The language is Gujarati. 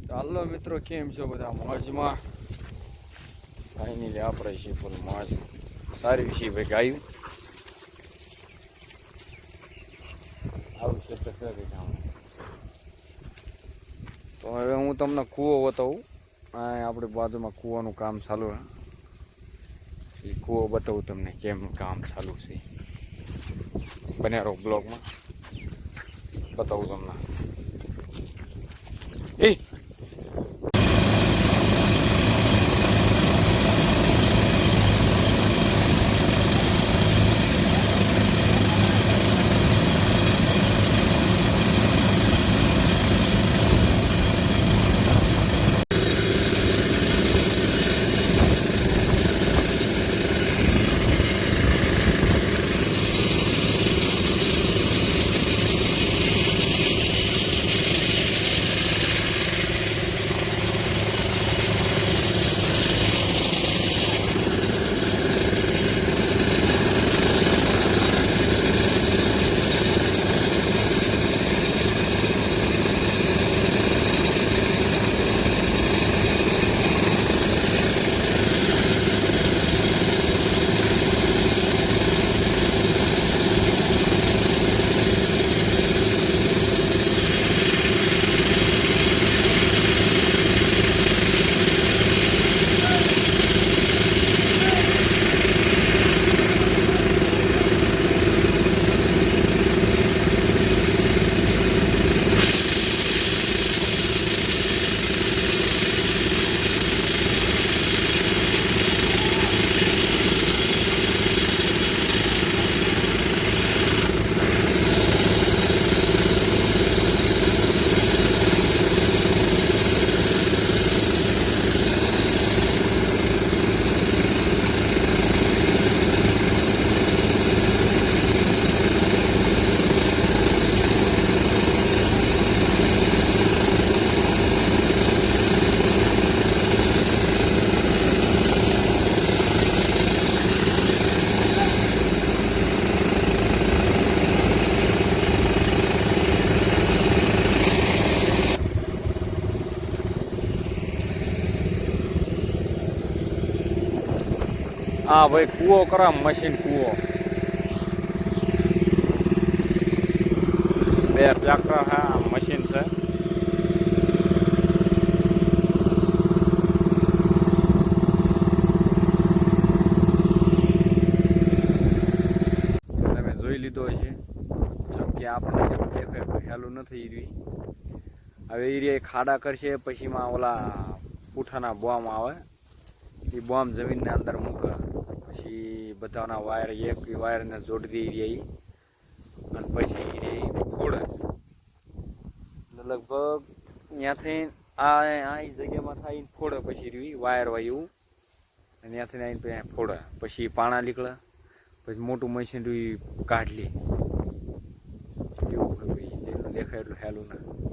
ચાલો મિત્રો, કેમ છો બધા? મોજમાં? ફાઇનલી આપણે છીએ ફૂલ મોજ. સારી વિશે ભાઈ ગાયું આવશે તો સર તો હવે હું તમને કૂવો બતાવું. આ આપણી બાજુમાં કૂવાનું કામ ચાલુ છે. એ કૂવો બતાવું તમને કેમ કામ ચાલુ છે. બને રહો બ્લોગમાં, બતાવું તમને. એ હા ભાઈ, કૂવો કરા મશીન કૂવો. બે ટ્રેક્ટર હા મશીન છે. તમે જોઈ લીધો છે. જેમ કે આપણને જેમ દેખાય હેલું નથી ઈરવી. હવે ઈરી ખાડા કરશે, પછીમાં ઓલા પૂઠાના બોમ્બ આવે. એ બોમ્બ જમીનના અંદર મૂકે. પછી બધાના વાયર એક વાયરને જોડી દઈ રહી અને પછી ફોડે. લગભગ ત્યાંથી આ જગ્યામાં થાય ફોડે. પછી રહી વાયર વાયું અને ત્યાંથી આવીને ફોડે. પછી પાણા નીકળે. પછી મોટું મશીન રહ્યું કાઢ લે. એવું ભાઈ જેટલું દેખાય એટલું હેલું ના.